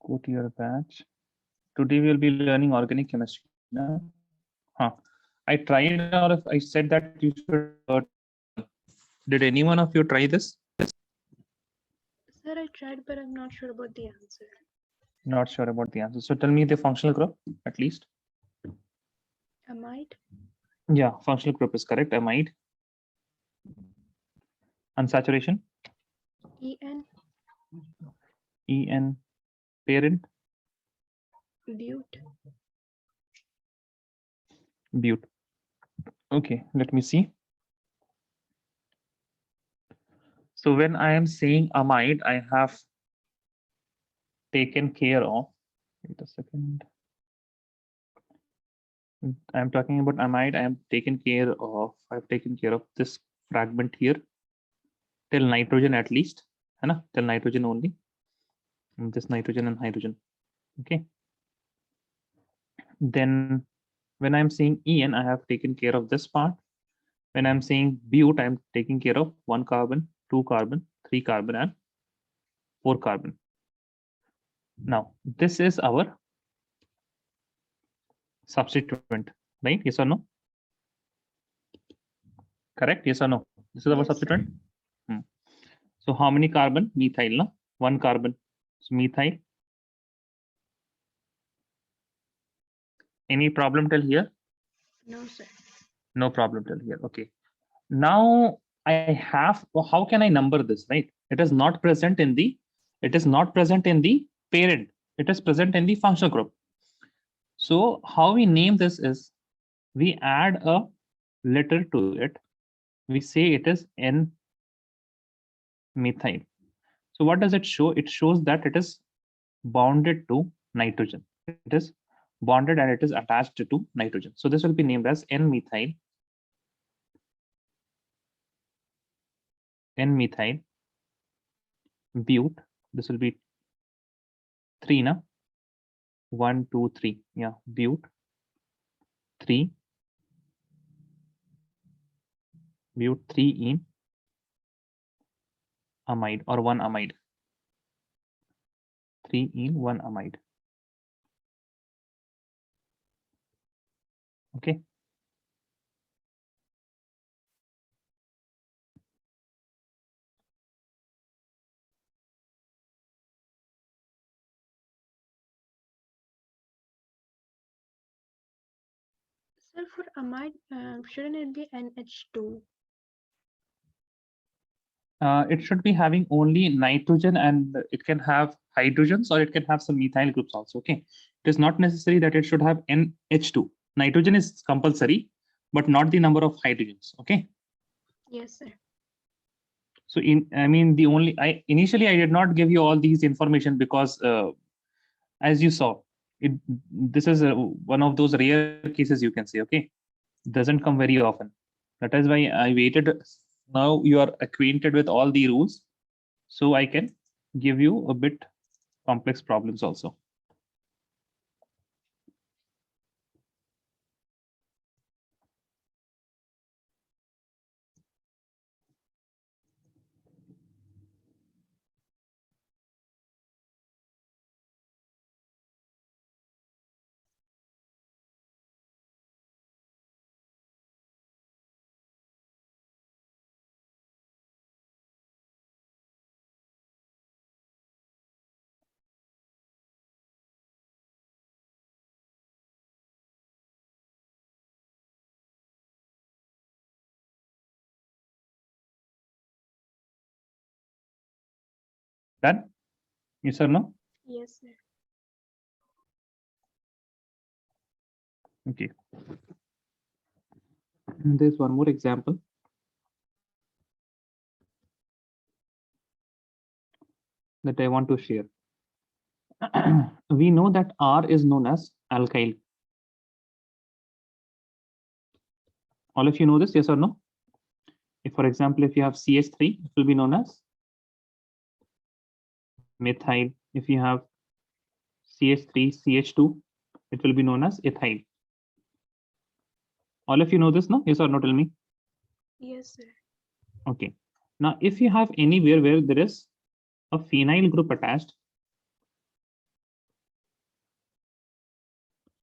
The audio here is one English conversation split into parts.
Go to your batch. Today we will be learning organic chemistry. No? Huh. I tried, or if I said that you should. Did any one of you try this? Sir, I tried, but I'm not sure about the answer. Not sure about the answer. So tell me the functional group at least. Amide, Yeah, functional group is correct. Amide. Unsaturation. En, En. Parent. Bute, Bute. Okay, let me see. So when I am saying amide, I have taken care of. Wait a second. I'm talking about amide. I am taken care of. I've taken care of this fragment here till nitrogen at least, है ना? Till nitrogen only. And this nitrogen and hydrogen. Okay. Then when I'm saying En, I have taken care of this part. When I'm saying bute, I'm taking care of 1 carbon, 2 carbon, 3 carbon, and 4 carbon. Now, this is our substituent, right? Yes or no? Correct? Yes or no? This is our Yes, substituent. So how many carbon? Methyl, no? 1 carbon. So methyl. Any problem till here? no, sir. No problem till here. Okay. Now I have. Well, how can I number this? Right? It is not present in the. It is not present in the parent. It is present in the functional group. So how we name this is we add a letter to it. We say it is N-methyl. So what does it show? It shows that it is bounded to nitrogen. It is bonded and it is attached to nitrogen. So this will be named as N-methyl. N-methyl bute. This will be 3, na? 1, 2, 3. Yeah, bute 3. Bute 3 in amide or 1 amide. 3 in 1 amide. Okay. Sir, for amide, shouldn't it be NH2? It should be having only nitrogen and it can have hydrogens or it can have some methyl groups also. Okay. It is not necessary that it should have NH2. Nitrogen is compulsory, but not the number of hydrogens. Okay. Yes, sir. So initially I did not give you all these information because as you saw, this is one of those rare cases you can say, okay, doesn't come very often. That is why I waited. Now you are acquainted with all the rules, so I can give you a bit complex problems also. Done? Yes or no? Yes, sir. Okay. And there's one more example. That I want to share. We know that R is known as alkyl. All of you know this, yes or no? If, for example, if you have CH3, it will be known as methyl. If you have CH3, CH2, it will be known as ethyl. All of you know this, no? Yes or no? Tell me. Yes, sir. Okay. Now, if you have anywhere where there is a phenyl group attached,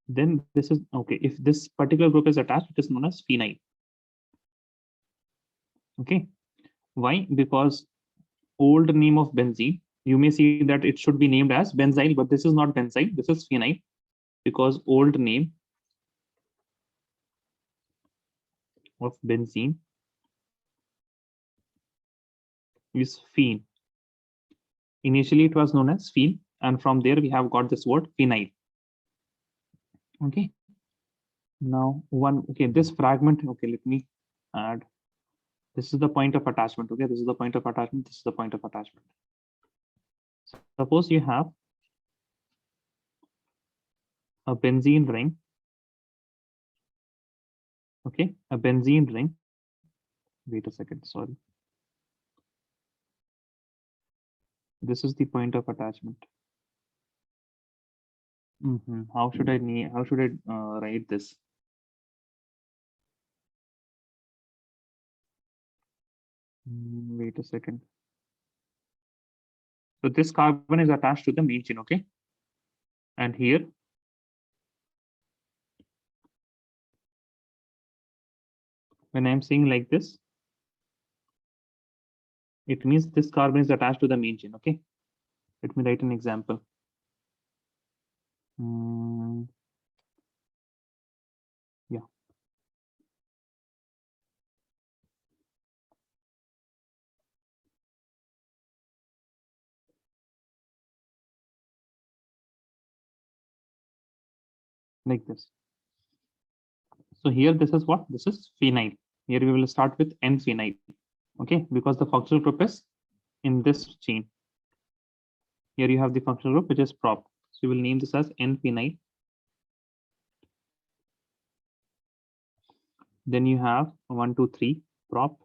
then this is okay. If this particular group is attached, it is known as phenyl. Okay. Why? Because old name of benzene, you may see that it should be named as benzyl, but this is not benzyl, this is phenyl, because old name of benzene is phene. Initially it was known as phene, and from there we have got this word phenyl. Okay. Now okay, this fragment, okay, let me add. This is the point of attachment. Okay, this is the point of attachment. This is the point of attachment. Suppose you have a benzene ring. Okay, a benzene ring. Wait a second, sorry. This is the point of attachment. How should I write this? Wait a second. So this carbon is attached to the main chain, okay? And here, when I'm saying like this, it means this carbon is attached to the main chain, okay? Let me write an example. Yeah. Like this. So here, this is what? This is phenyl. Here we will start with N-phenyl, okay? Because the functional group is in this chain. Here you have the functional group, which is prop. So we will name this as N-phenyl. Then you have 1, 2, 3, prop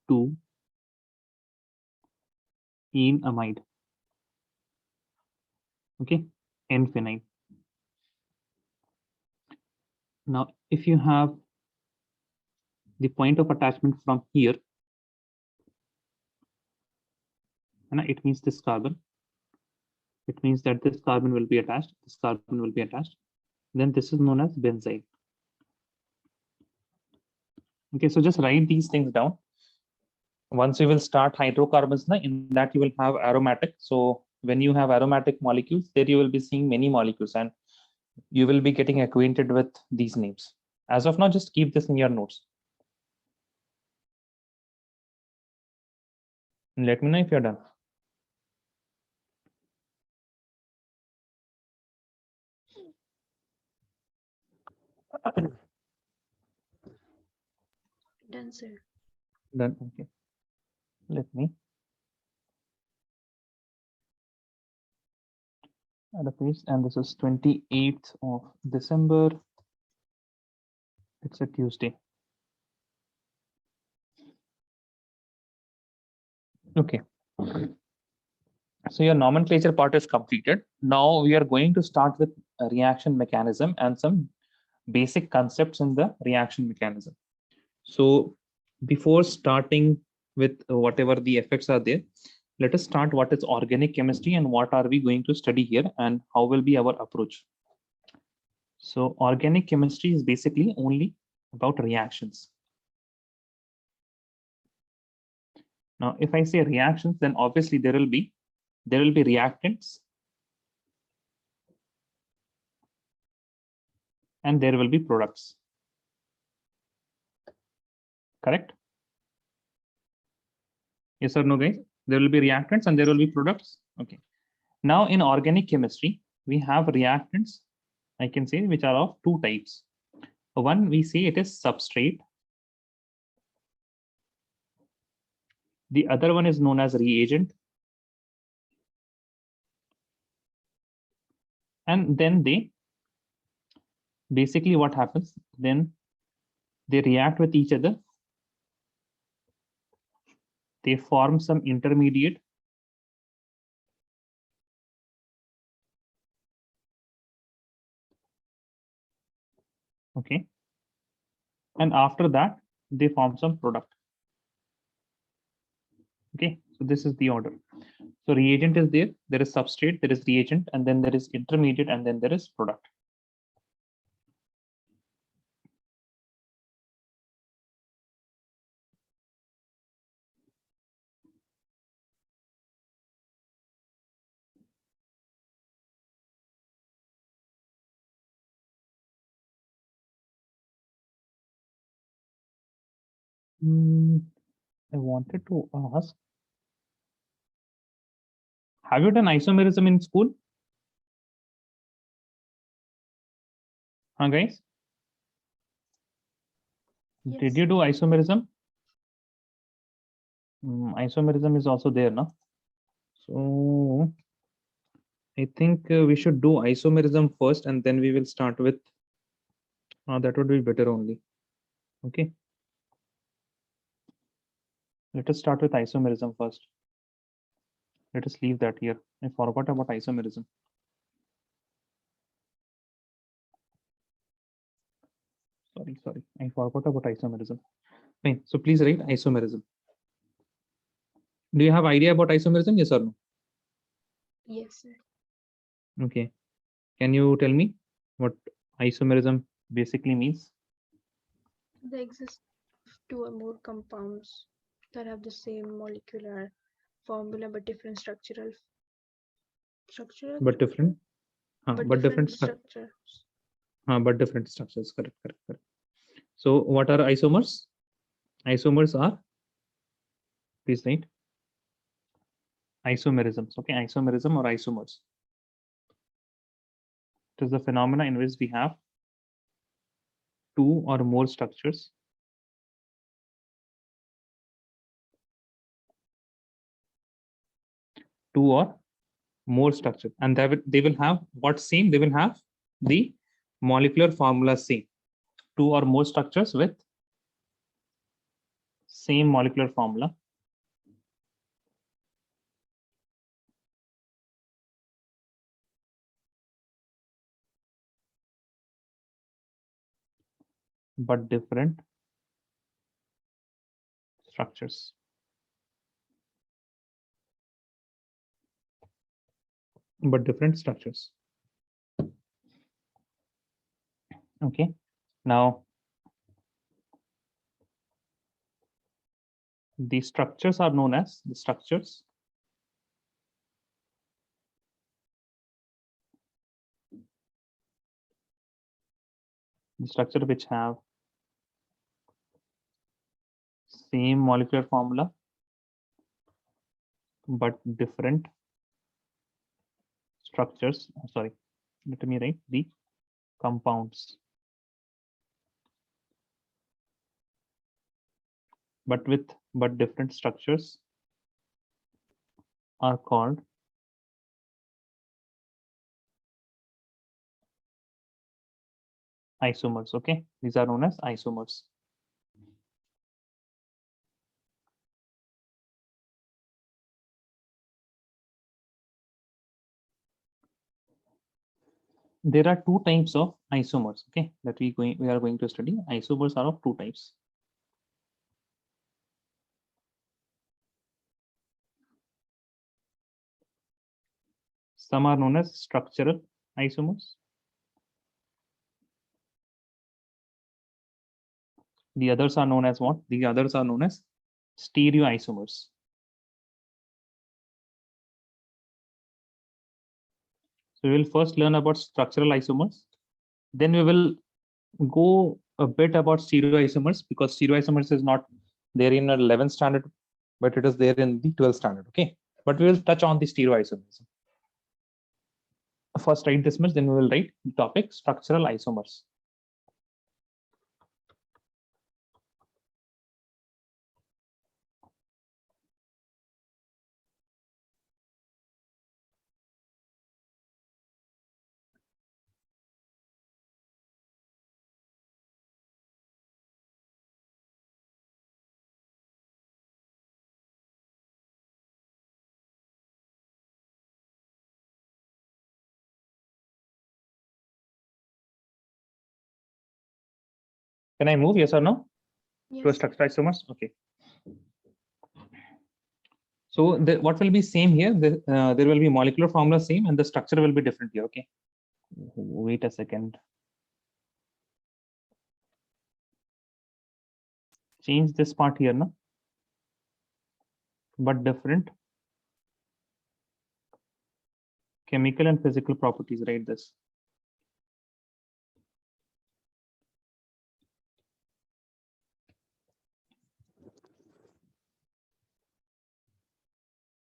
2, enamide. Okay, N-phenyl. Now, if you have the point of attachment from here, and it means this carbon. It means that this carbon will be attached. This carbon will be attached. Then this is known as benzyl. Okay, so just write these things down. Once you will start hydrocarbons, in that you will have aromatic. So when you have aromatic molecules, there you will be seeing many molecules, and you will be getting acquainted with these names. As of now, just keep this in your notes. And let me know if you're done. Done, sir. Done. Okay. Let me add a page, and this is 28th of December. It's a Tuesday. Okay. So your nomenclature part is completed. Now we are going to start with a reaction mechanism and some basic concepts in the reaction mechanism. So before starting with whatever the effects are there, let us start what is organic chemistry and what are we going to study here and how will be our approach. So organic chemistry is basically only about reactions. Now, if I say reactions, then obviously there will be reactants and there will be products. Correct? Yes or no, guys? There will be reactants and there will be products. Okay. Now in organic chemistry, we have reactants, I can say, which are of two types. One, we say it is substrate. The other one is known as reagent. And then they basically what happens, then they react with each other. They form some intermediate. Okay. And after that, they form some product. Okay, so this is the order. So reagent is there, there is substrate, there is reagent, and then there is intermediate, and then there is product. I wanted to ask, have you done isomerism in school? Huh, guys? Did Yes. you do isomerism? Isomerism is also there, no? So I think we should do isomerism first, and then we will start with. That would be better only. Okay. Let us start with isomerism first. Let us leave that here. I forgot about isomerism. Sorry. I forgot about isomerism. Fine. So please write isomerism. Do you have idea about isomerism? Yes or no? Yes, sir. Okay. Can you tell me what isomerism basically means? The existence of two or more compounds that have the same molecular formula but different structure, But different. But different structures. but different structures. Correct. So what are isomers? Isomers are, please write, isomerisms. Okay, isomerism or isomers. It is the phenomena in which we have two or more structures and they will have what same? They will have the molecular formula same. Two or more structures with same molecular formula. But different structures. But different structures. Okay. Now, the structures are known as the structures. The structure which have same molecular formula but different structures. Sorry, let me write the compounds. But different structures are called isomers. Okay, these are known as isomers. There are two types of isomers. Okay, that we are going to study. Isomers are of two types. Some are known as structural isomers. The others are known as what? The others are known as stereoisomers. So we will first learn about structural isomers. Then we will go a bit about stereoisomers, because stereoisomers is not there in 11th standard, but it is there in the 12th standard. Okay, but we will touch on the stereoisomers. First write this much, then we will write the topic structural isomers. Can I move? Yes or no? Yes. To a structural isomers. Okay. So what will be same here? There will be molecular formula same and the structure will be different here. Okay. Wait a second. Change this part here, no? But different chemical and physical properties, write this.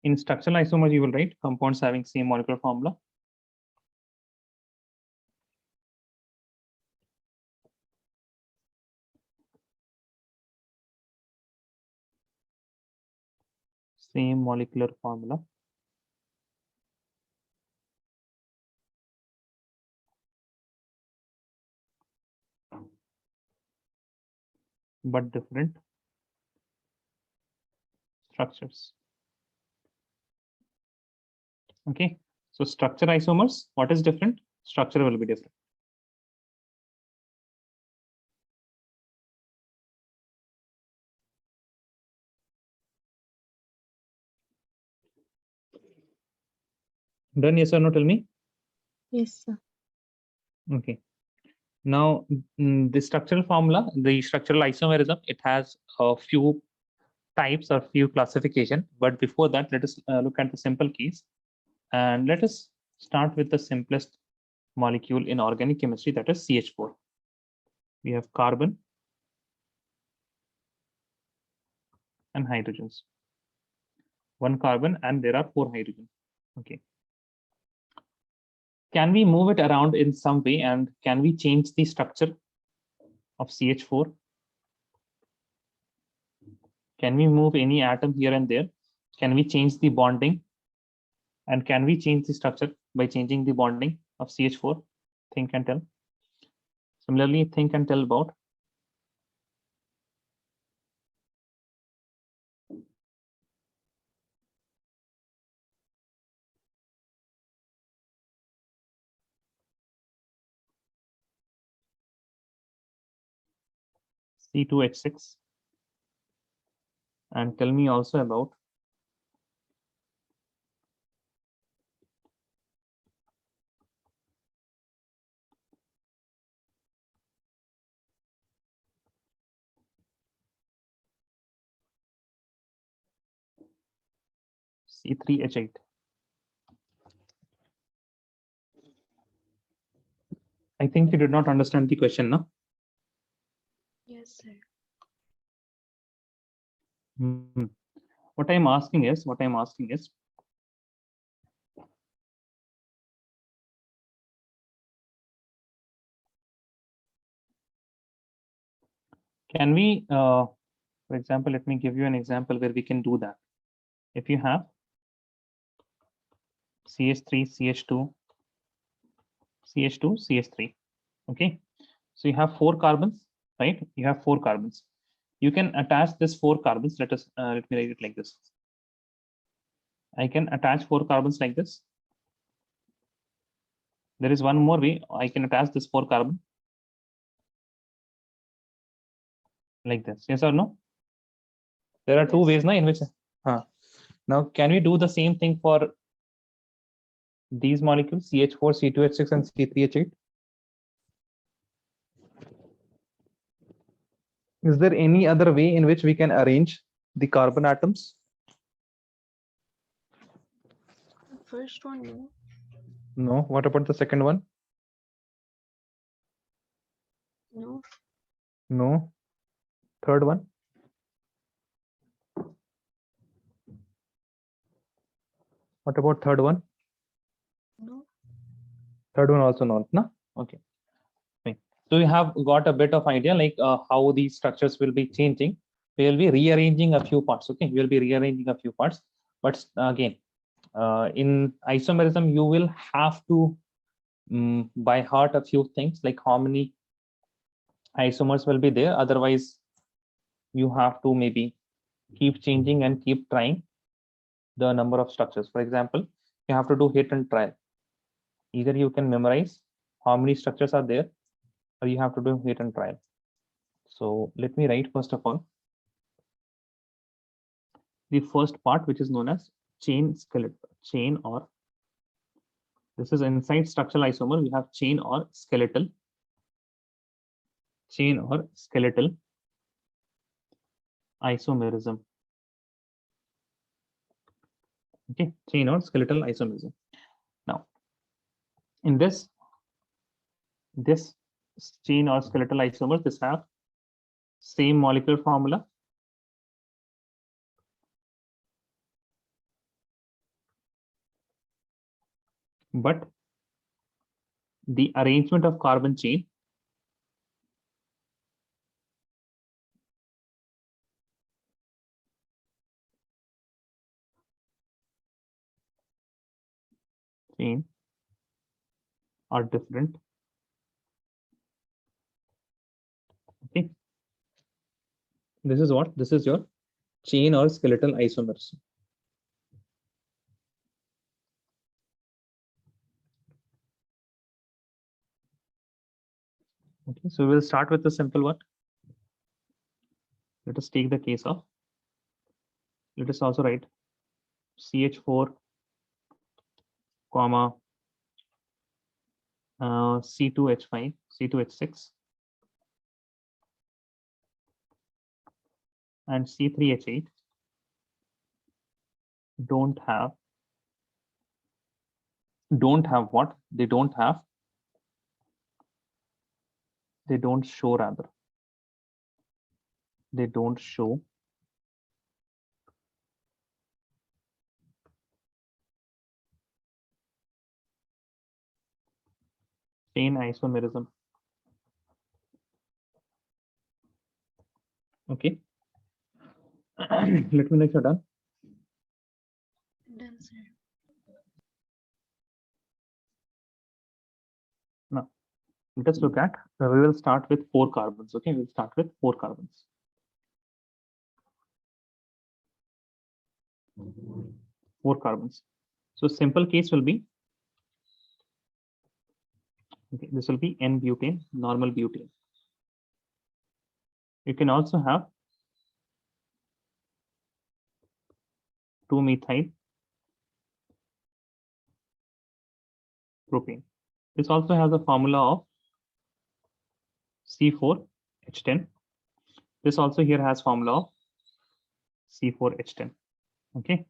In structural isomers, you will write compounds having same molecular formula. Same molecular formula. But different structures. Okay. So structure isomers, what is different? Structure will be different. Done? Yes or no? Tell me. Yes, sir. Okay. Now, the structural formula, the structural isomerism, it has a few types or few classification. But before that, let us look at the simple case. And let us start with the simplest molecule in organic chemistry, that is CH4. We have carbon and hydrogens. One carbon and there are 4 hydrogens. Okay. Can we move it around in some way and can we change the structure of CH4? Can we move any atom here and there? Can we change the bonding? And can we change the structure by changing the bonding of CH4? Think and tell. Similarly, think and tell about C2H6. And tell me also about C3H8. I think you did not understand the question, no? Yes, sir. What I'm asking is, can we, for example, let me give you an example where we can do that. If you have CH3, CH2, CH2, CH3, okay? So you have 4 carbons, right? You have 4 carbons. You can attach this 4 carbons. Let me write it like this. I can attach 4 carbons like this. There is one more way. I can attach this 4 carbon like this. Yes or no? There are 2 Yes, ways sir. now in which. Now, can we do the same thing for these molecules, CH4, C2H6, and C3H8? Is there any other way in which we can arrange the carbon atoms? The first one, no. No. What about the second one? No. No. Third one? What about third one? No. Third one also not, no? Okay. So you have got a bit of idea like how these structures will be changing. We will be rearranging a few parts. Okay, we will be rearranging a few parts. But again, in isomerism, you will have to by heart a few things like how many isomers will be there. Otherwise, you have to maybe keep changing and keep trying the number of structures. For example, you have to do hit and trial. Either you can memorize how many structures are there, or you have to do hit and trial. So let me write first of all. the first part, which is known as chain skeletal, chain or this is inside structural isomer. We have chain or skeletal isomerism. Okay, chain or skeletal isomerism. Now, in this chain or skeletal isomers, this have same molecular formula, but the arrangement of carbon chain are different. Okay, this is what, this is your chain or skeletal isomers. Okay, so we'll start with the simple one. Let us take the case of, let us also write CH4, comma, C2H5, C2H6, and C3H8 don't have what? They don't show rather. They don't show chain isomerism. Okay. Let me know if you're done. Done, sir. Now, let us look at, we will start with 4 carbons. Okay, we'll start with 4 carbons. 4 carbons. So simple case will be, okay, this will be N-butane, normal butane. You can also have 2-methyl propane. This also has a formula of C4H10. This also here has formula of C4H10. Okay.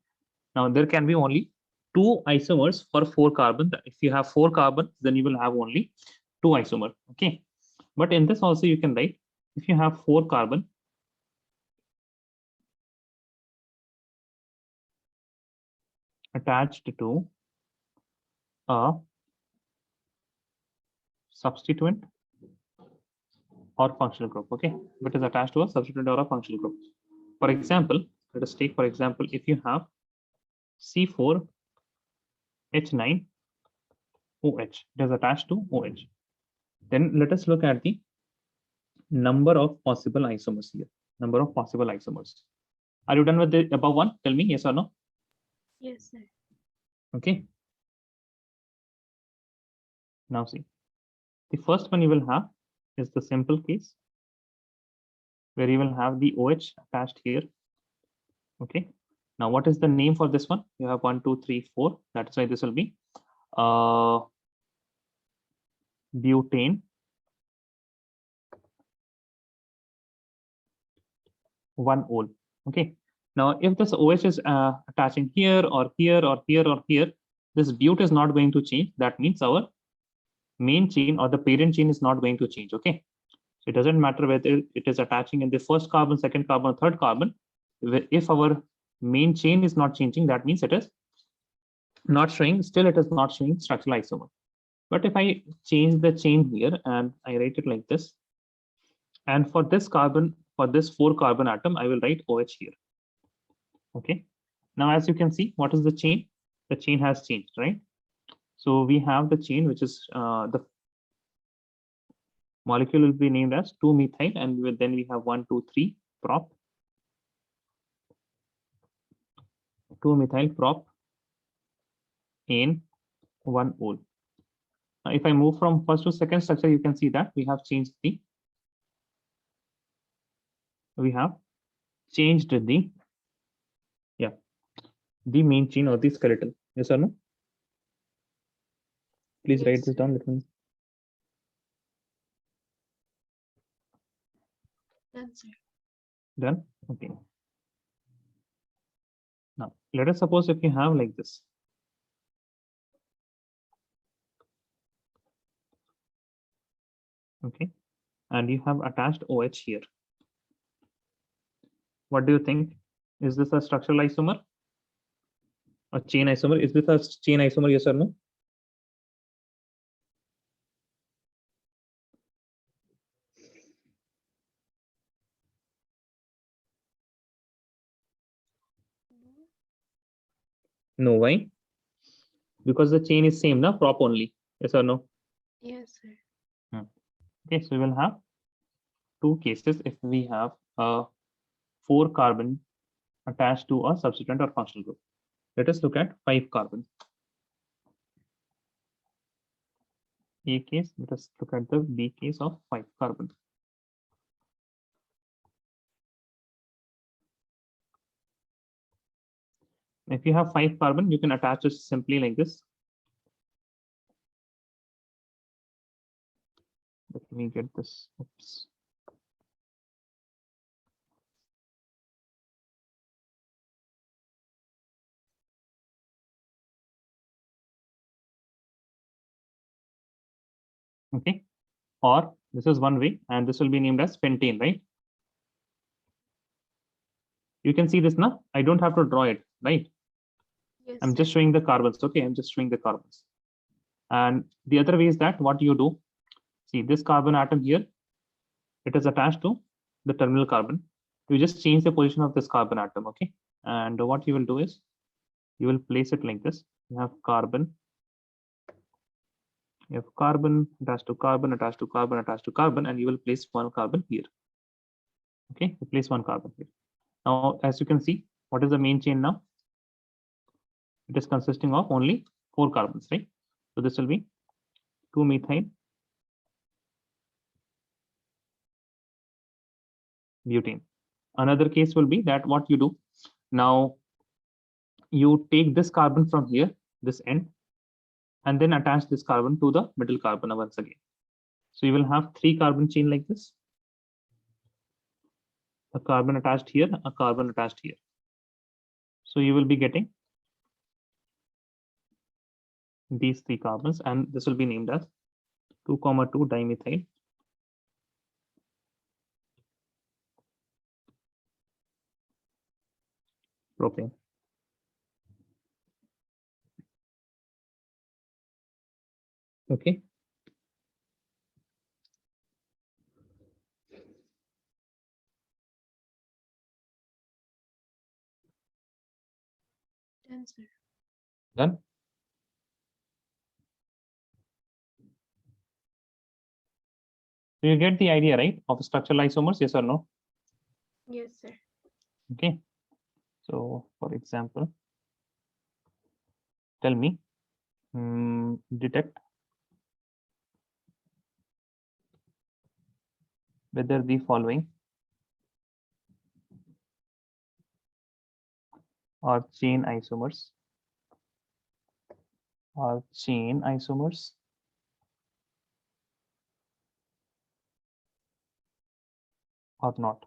Now there can be only 2 isomers for 4 carbon. If you have 4 carbon, then you will have only 2 isomer. Okay. But in this also you can write, if you have 4 carbon, attached to a substituent or functional group. Okay, but is attached to a substituent or a functional group. For example, let us take, for example, if you have C4H9OH, it is attached to OH. Then let us look at the number of possible isomers here. Number of possible isomers. Are you done with the above one? Tell me yes or no. Yes, sir. Okay. Now see, the first one you will have is the simple case where you will have the OH attached here. Okay. Now, what is the name for this one? You have 1, 2, 3, 4. That's why this will be butane 1-ol. Okay. Now, if this OH is attaching here or here or here or here, this but is not going to change. That means our main chain or the parent chain is not going to change. Okay. So it doesn't matter whether it is attaching in the first carbon, second carbon, third carbon. If our main chain is not changing, that means it is not showing, still it is not showing structural isomer. But if I change the chain here and I write it like this, and for this carbon, for this 4 carbon atom, I will write OH here. Okay. Now, as you can see, what is the chain? The chain has changed, right? So we have the chain, which is the molecule will be named as 2-methyl, and then we have 1, 2, 3 prop. 2-methyl prop in 1-ol. Now, if I move from first to second structure, you can see that we have changed the The main chain or the skeleton. Yes or no? Please Yes, write this sir. down. Let me. Done, sir. Done. Okay. Now let us suppose if you have like this. Okay, and you have attached OH here. What do you think? Is this a structural isomer? A chain isomer? Is this a chain isomer? Yes or no? No. Why? Because the chain is same, na? Prop only. Yes or no? Yes, sir. Okay, so we will have two cases if we have a 4 carbon attached to a substituent or functional group. Let us look at 5 carbon. A case, let us look at the B case of 5 carbon. If you have 5 carbon, you can attach it simply like this. Let me get this. Oops. Okay, or this is one way, and this will be named as pentane, right? You can see this now. I don't have to draw it, right? Yes, I'm sir. just showing the carbons. Okay, I'm just showing the carbons. And the other way is that what you do, see this carbon atom here, it is attached to the terminal carbon. You just change the position of this carbon atom, okay? And what you will do is you will place it like this. You have carbon, you have carbon attached to carbon, attached to carbon, attached to carbon, and you will place one carbon here. Okay, you place one carbon here. Now, as you can see, what is the main chain now? It is consisting of only 4 carbons, right? So this will be 2-methyl butane. Another case will be that what you do now, you take this carbon from here, this end, and then attach this carbon to the middle carbon once again. So you will have 3 carbon chain like this, a carbon attached here, a carbon attached here. So you will be getting these 3 carbons, and this will be named as 2,2 dimethyl propane. Okay. Done, sir. Done. So you get the idea, right, of structural isomers, yes or no? Yes, sir. Okay. So for example, tell me, detect whether the following are chain isomers or not.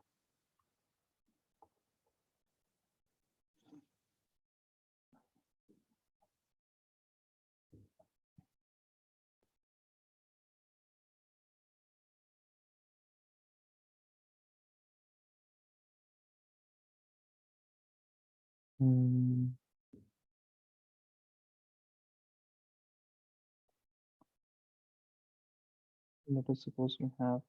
Hmm, Let us suppose we have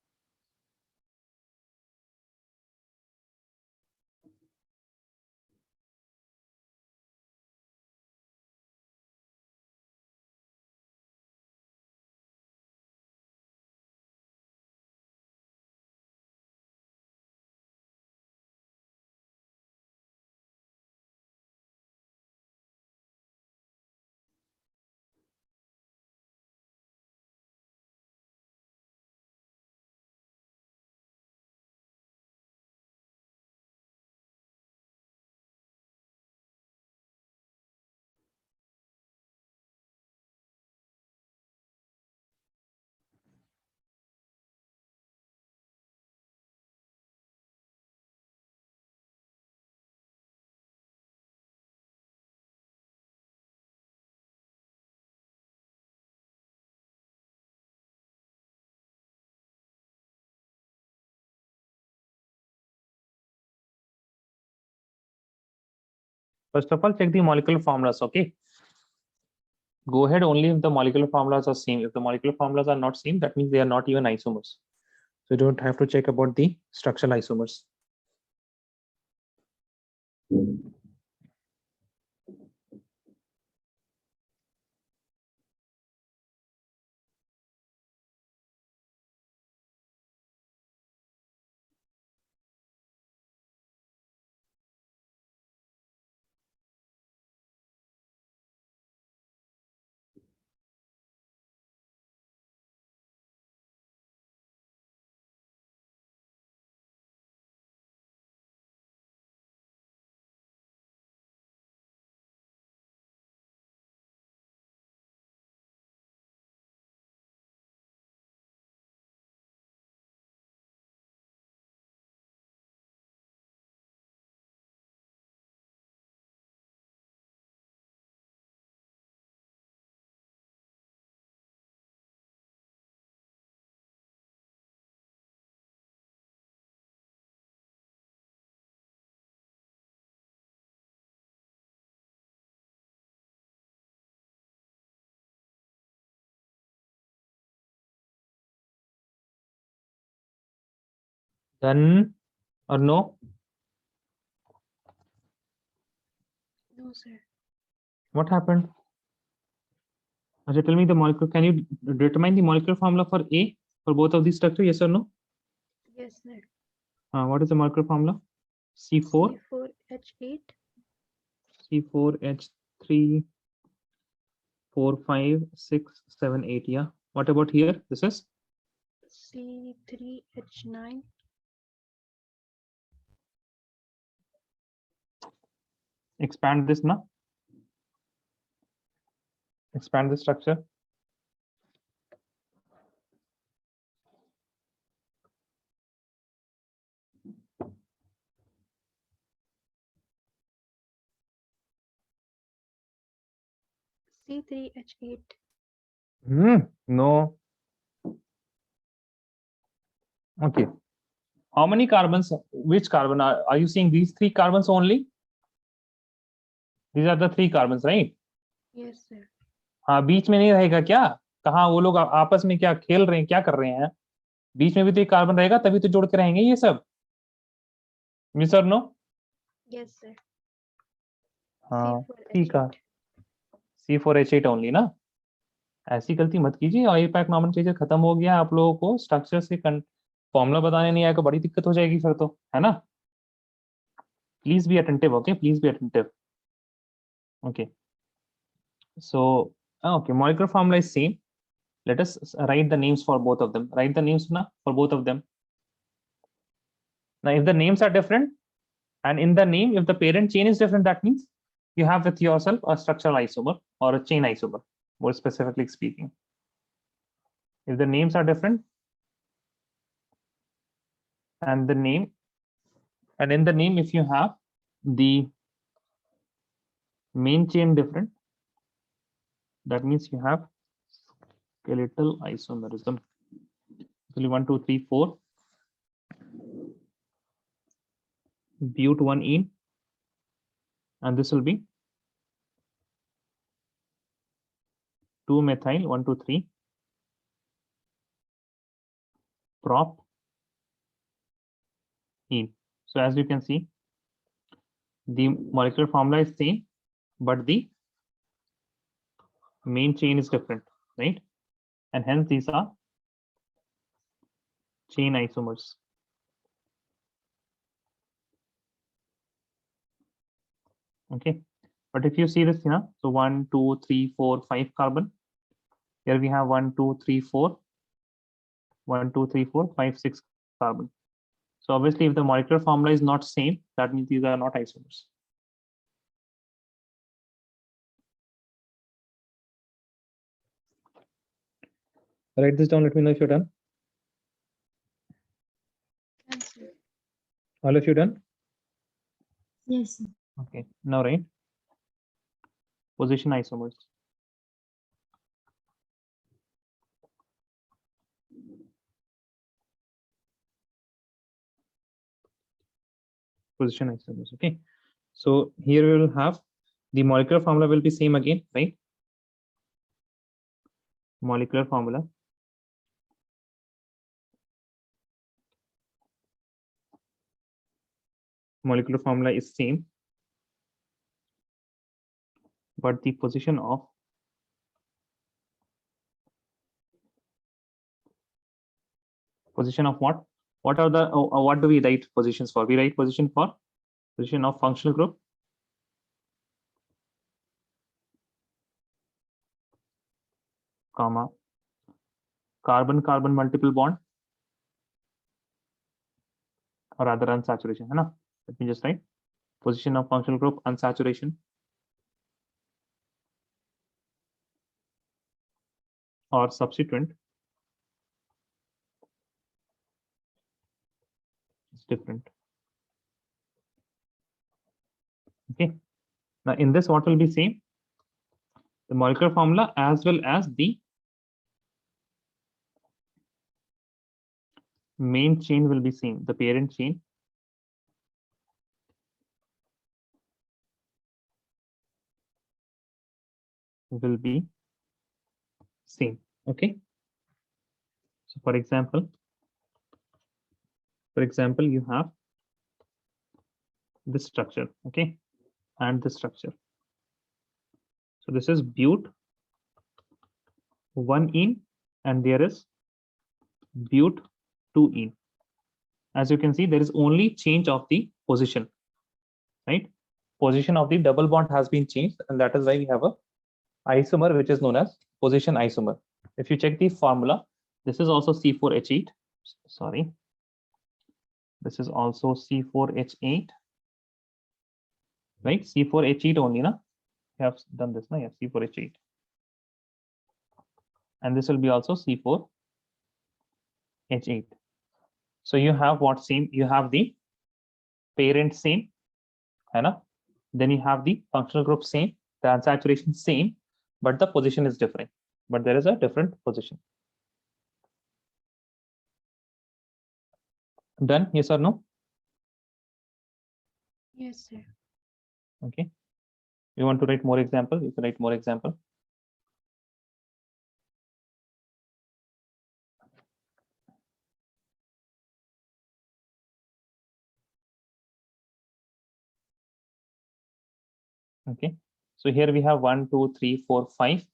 First of all, check the molecular formulas, okay? Go ahead only if the molecular formulas are same. If the molecular formulas are not same, that means they are not even isomers. So you don't have to check about the structural isomers. Done or no? No, sir. What happened? Ajay, tell me the molecule. Can you determine the molecular formula for A for both of these structures? Yes or no? Yes, sir. What is the molecular formula? C4, C4H8, C4H3, 4, 5, 6, 7, 8. Yeah. What about here? This is C3H9, expand this now. Expand the structure. C3H8, No. Okay. How many carbons? Which carbon are you seeing? These 3 carbons only? These are the 3 carbons, right? yes, sir. हाँ, बीच में नहीं रहेगा क्या? कहाँ वो लोग आपस में क्या खेल रहे हैं, क्या कर रहे हैं? बीच में भी तो एक कार्बन रहेगा, तभी तो जोड़ के रहेंगे ये सब. Yes or no? Yes, sir. हाँ, ठीक है. C4H8. C4H8 ओनली ना. ऐसी गलती मत कीजिए. और ये पैक नॉमेनक्लेचर खत्म हो गया. आप लोगों को स्ट्रक्चर से फॉर्मूला बताने नहीं आएगा, बड़ी दिक्कत हो जाएगी फिर तो, है ना. Please be attentive. Okay, please be attentive. Okay, so okay, molecular formula is same. Let us write the names for both of them. Write the names now for both of them. Now if the names are different, and in the name if the parent chain is different, that means you have with yourself a structural isomer or a chain isomer, more specifically speaking. If the names are different and the name, and in the name if you have the main chain different, that means you have skeletal isomerism. Actually 1 2 3 4 but 1 ene, and this will be 2 methyl 1 2 3 prop ene. So as you can see, the molecular formula is same, but the main chain is different, right? And hence these are chain isomers. Okay, but if you see this here, so 1 2 3 4 5 carbon. Here we have 1 2 3 4 1 2 3 4 5 6 carbon. So obviously if the molecular formula is not same, that means these are not isomers. Write this down. Let me know if you're done. Yes, sir. All of you done? Yes, sir. Okay, now write position isomers. Position isomers. Okay, So here we will have the molecular formula will be same again, right? Molecular formula. Molecular formula is same, but the position of what? What are the what do we write positions for? We write position for position of functional group, comma, carbon-carbon multiple bond, or rather unsaturation, है ना? Let me just write position of functional group unsaturation or substituent is different. Okay. Now in this, what will be same? The molecular formula as well as the main chain will be same. The parent chain will be same. Okay. So for example, you have this structure, okay, and this structure. So this is but 1-ene and there is but 2-ene. As you can see, there is only change of the position, right? Position of the double bond has been changed, and that is why we have a isomer which is known as position isomer. If you check the formula, this is also C4H8. Sorry, this is also C4H8, right? C4H8 only, na? We have done this, na? Yeah, C4H8, and this will be also C4H8. So you have what same? You have the parent same, है ना? Then you have the functional group same, the unsaturation same, but the position is different. But there is a different position. Done? Yes or no? Yes, sir. Okay. You want to write more example? You can write more example. Okay. So here we have 1, 2, 3, 4, 5,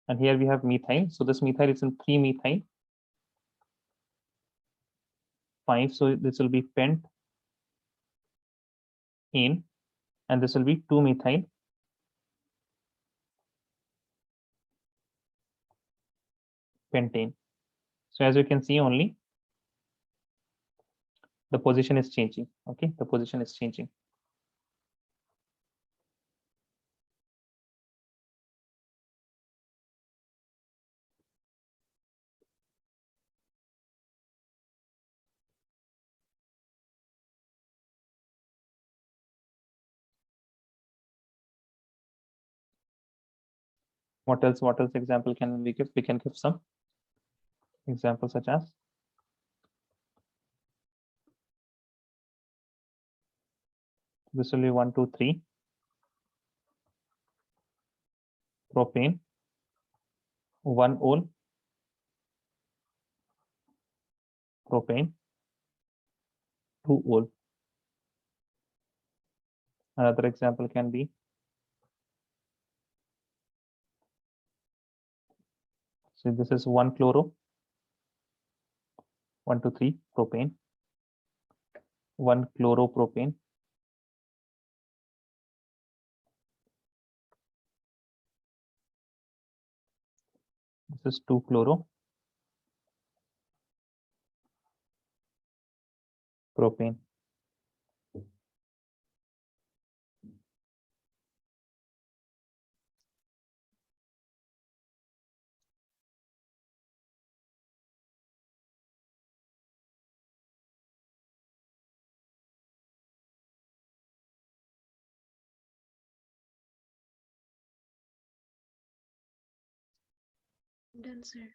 and here we have methyl. So this methyl is in 3-methyl 5. So this will be pent ane, and this will be 2-methyl pentane. So as you can see, only the position is changing. Okay, the position is changing. What else? What else example can we give? We can give some examples such as this will be 1, 2, 3 propane, 1-ol propane, 2-ol. Another example can be so this is 1-chloro, 1, 2, 3 propane, 1-chloropropane, this is 2-chloropropane. Done, sir.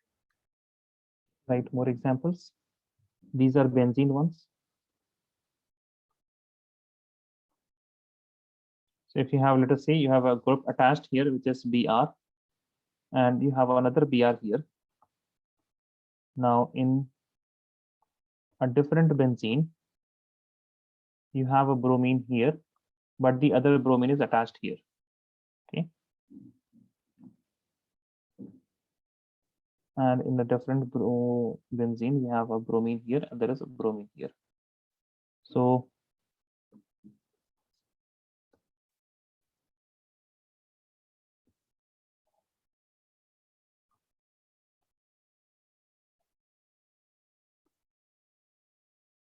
Write more examples. These are benzene ones. So if you have, let us say you have a group attached here, which is Br, and you have another Br here. Now in a different benzene, you have a bromine here, but the other bromine is attached here. Okay. And in a different benzene, we have a bromine here, and there is a bromine here. So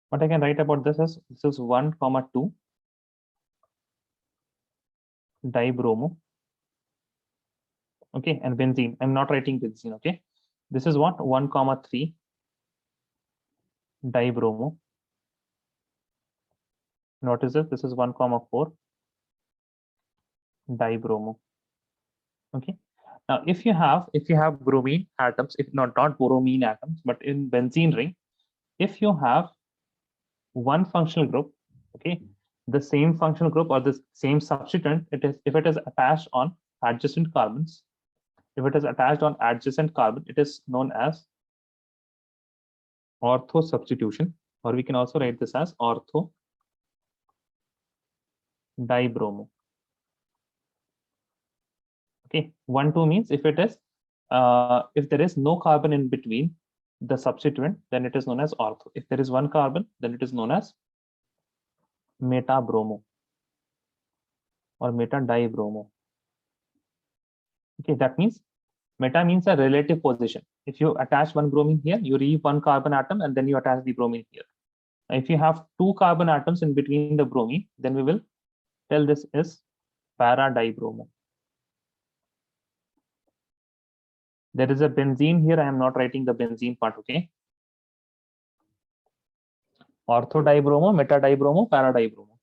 what I can write about this is 1, 2 dibromo. Okay, and benzene. I'm not writing benzene. Okay, this is what 1, 3 dibromo. Notice this. This is 1, 4 dibromo. Okay. Now, if you have bromine atoms, if not bromine atoms, but in benzene ring, if you have one functional group, okay, the same functional group or the same substituent, if it is attached on adjacent carbons, if it is attached on adjacent carbon, it is known as ortho substitution, or we can also write this as ortho dibromo. Okay, 1, 2 means if it is if there is no carbon in between the substituent, then it is known as ortho. If there is one carbon, then it is known as metabromo or metadibromo. Okay, that means meta means a relative position. If you attach one bromine here, you leave one carbon atom and then you attach the bromine here. If you have two carbon atoms in between the bromine, then we will tell this is para-dibromo. There is a benzene here. I am not writing the benzene part. Okay. Ortho-dibromo, meta-dibromo, para-dibromo.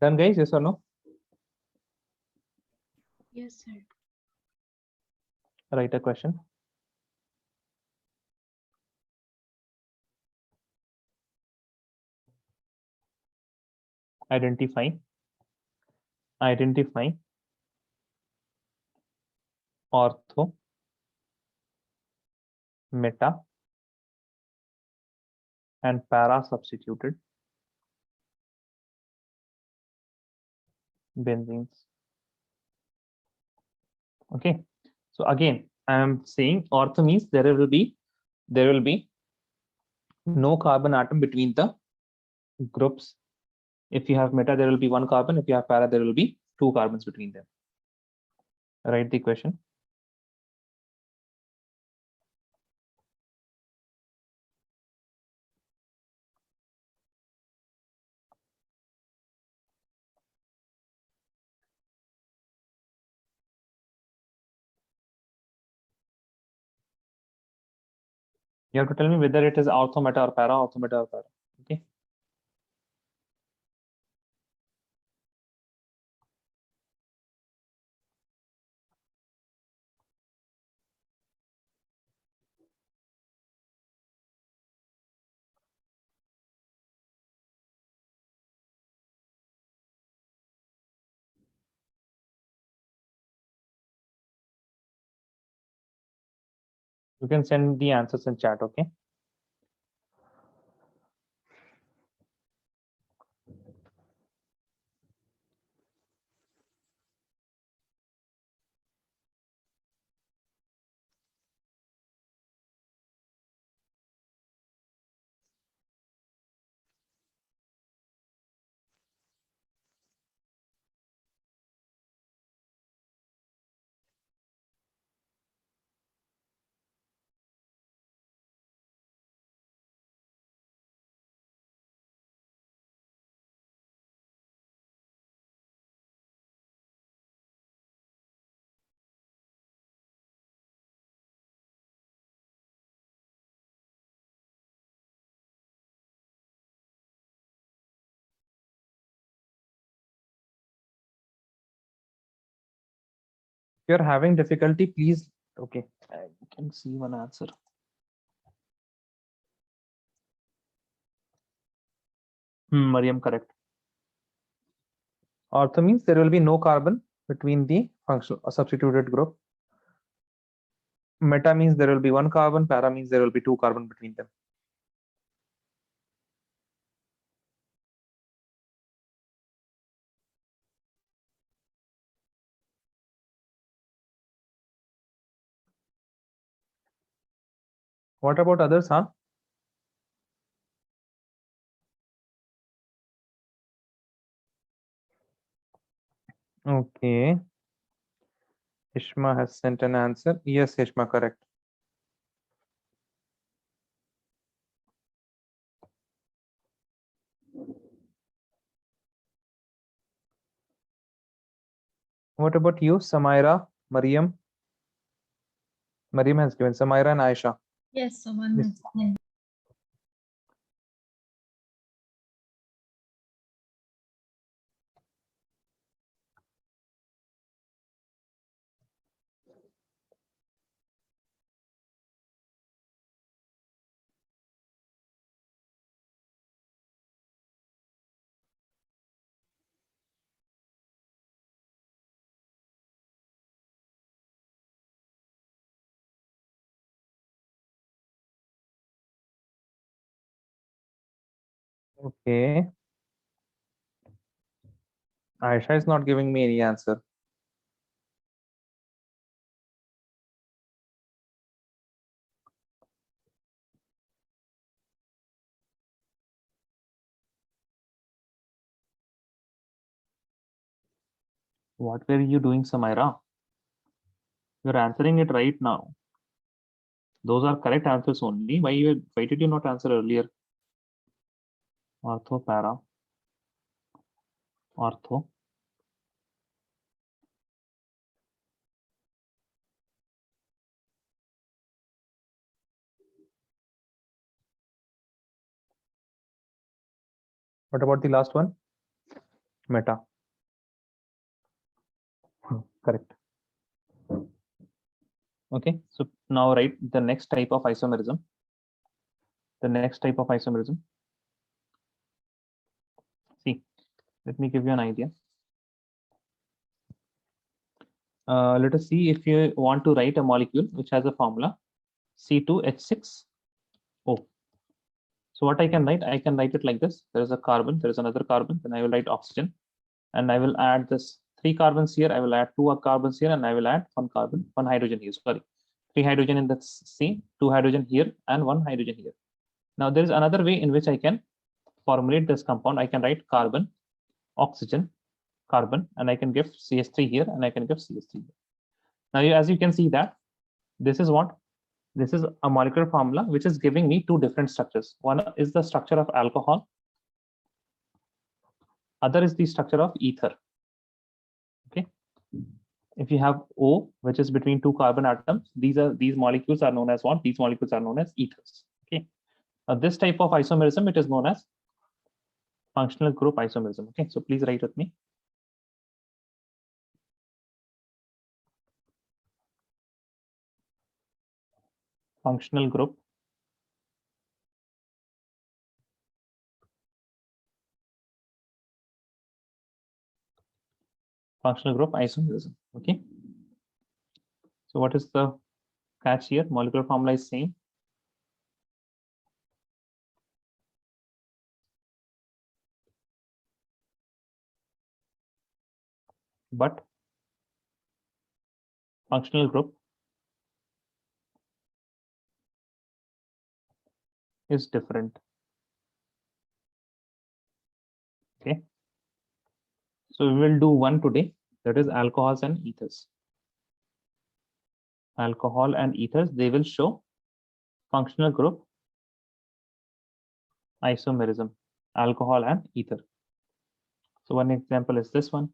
Done, guys? Yes or no? Yes, sir. Write a question. Identify ortho, meta, and para substituted benzenes. Okay, so again, I am saying ortho means there will be no carbon atom between the groups. If you have meta, there will be one carbon. If you have para, there will be two carbons between them. Write the question. You have to tell me whether it is ortho, meta, or para, ortho, meta, or para. Okay. You can send the answers in chat. Okay. you're having difficulty, please. Okay, I can see one answer. Mariam, correct. Ortho means there will be no carbon between the functional or substituted group. Meta means there will be one carbon. Para means there will be two carbon between them. What about others, huh? Okay. Ishma has sent an answer. Yes, Ishma, correct. What about you, Samaira, Mariam? Mariam has given Samaira and Aisha. Yes, someone Yes. has given. Okay. Aisha is not giving me any answer. What were you doing, Samaira? You're answering it right now. Those are correct answers only. Why did you not answer earlier? Ortho, para, ortho. What about the last one? Meta. Correct. Okay, so now write the next type of isomerism. The next type of isomerism. See, let me give you an idea. Let us see if you want to write a molecule which has a formula C2H6O. So what I can write it like this. There is a carbon, there is another carbon, then I will write oxygen, and I will add this 3 carbons here. I will add 2 carbons here, and I will add 1 carbon, 1 hydrogen here. Sorry, 3 hydrogen in the C, 2 hydrogen here, and 1 hydrogen here. Now there is another way in which I can formulate this compound. I can write carbon, oxygen, carbon, and I can give CH3 here, and I can give CH3 here. Now, as you can see that this is what this is a molecular formula which is giving me two different structures. One is the structure of alcohol, other is the structure of ether. Okay, if you have O, which is between two carbon atoms, these molecules are known as what? These molecules are known as ethers. Okay, now this type of isomerism, it is known as functional group isomerism. Okay, so please write with me. Functional group isomerism. Okay, so what is the catch here? Molecular formula is same, but functional group is different. Okay, so we will do one today, that is alcohols and ethers. Alcohol and ethers, they will show functional group isomerism, alcohol and ether. So one example is this one.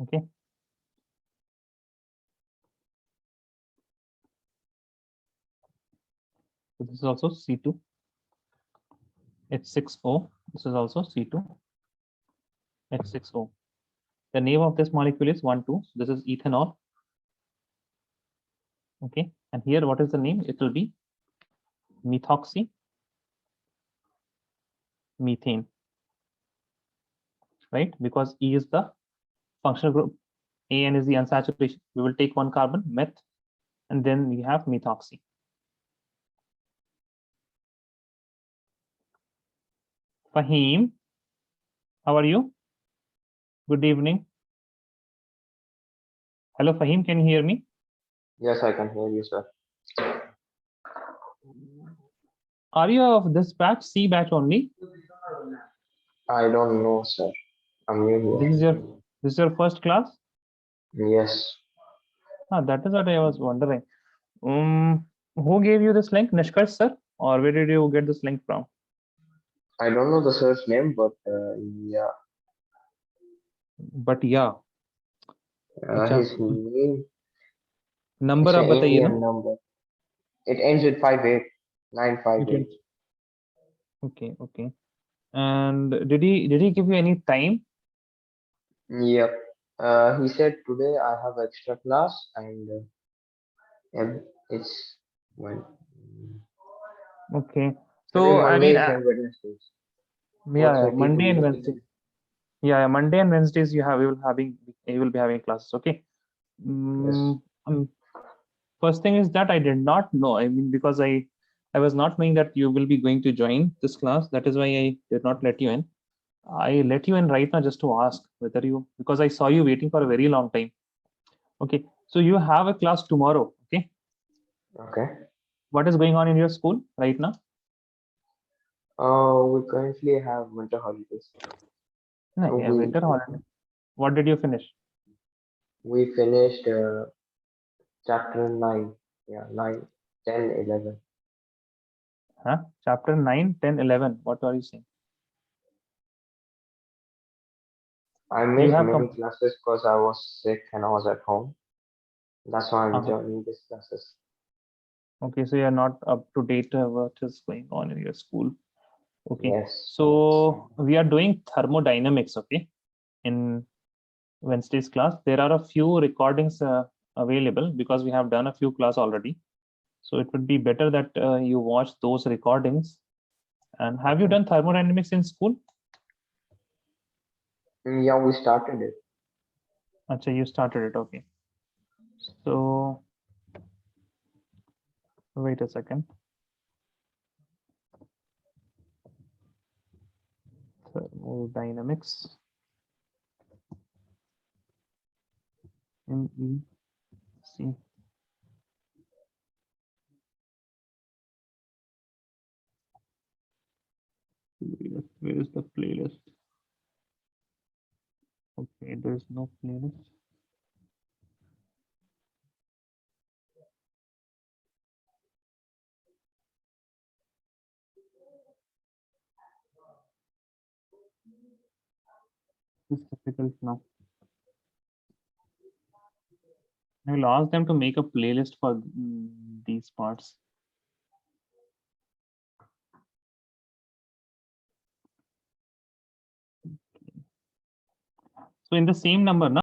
Okay, So this is also C2. H6O. This is also C2. H6O. The name of this molecule is 1,2. So this is ethanol. Okay. And here, what is the name? It will be methoxy methane, right? Because E is the functional group, AN is the unsaturation. We will take one carbon, meth, and then we have methoxy. Fahim, how are you? Good evening. Hello, Fahim, can you hear me? Yes, I can hear you, sir. Are you of this batch, C batch only? I don't know, sir. I'm new This here. is your first class? Yes. That is what I was wondering. Who gave you this link? Nishkarsh sir? Or where did you get this link from? I don't know the sir's name, but yeah, But yeah, his name, number it's आप an बताइए ना. Indian number. It ends with 58, 958. Okay. And did he give you any time? Yep. He said today I have extra class and it's when Okay. every So I mean, Mondays and Wednesdays. What's yeah, your team Monday and doing? Wednesday. Yeah, Monday and Wednesdays you will be having classes. Okay. Yes. First thing is that I did not know. I mean, because I was not knowing that you will be going to join this class. That is why I did not let you in. I let you in right now just to ask whether you, because I saw you waiting for a very long time. Okay. So you have a class tomorrow. Okay. Okay. What is going on in your school right now? We currently have winter holidays. No, yeah, winter holiday. What did you finish? We finished chapter 9. Yeah, 9, 10, 11. Huh? Chapter 9, 10, 11. What are you saying? I You missed have many classes because I was sick and I was at home. That's why I'm Uh-huh. joining these classes. Okay, so you're not up to date what is going on in your school. Okay. Yes. So we are doing thermodynamics, okay, in Wednesday's class. There are a few recordings available because we have done a few class already. So it would be better that you watch those recordings. And have you Okay. done thermodynamics in school? Yeah, we started it. Acha, you started it, okay. So wait a second. Thermodynamics. MEC. Where is the playlist? Okay, there is no playlist. It's difficult now. I will ask them to make a playlist for these parts. So in the same number, na,